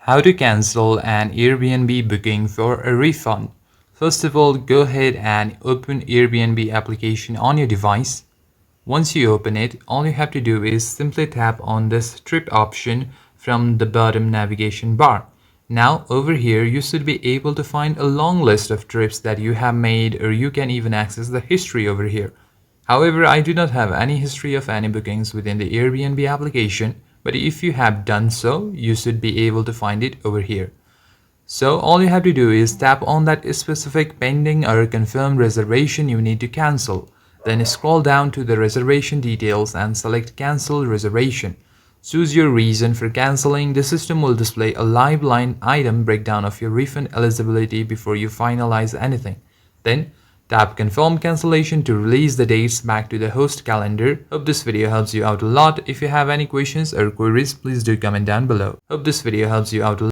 How to cancel an Airbnb booking for a refund. First of all, go ahead and open Airbnb application on your device. Once you open it, all you have to do is simply tap on this trip option from the bottom navigation bar. Now over here you should be able to find a long list of trips that you have made, or you can even access the history over here. However, I do not have any history of any bookings within the Airbnb application, but if you have done so, you should be able to find it over here. So all you have to do is tap on that specific pending or confirmed reservation you need to cancel. Then scroll down to the reservation details and select cancel reservation. Choose your reason for canceling. The system will display a live line item breakdown of your refund eligibility before you finalize anything. Then tap confirm cancellation to release the dates back to the host calendar. Hope this video helps you out a lot. If you have any questions or queries, please do comment down below. Hope this video helps you out a lot.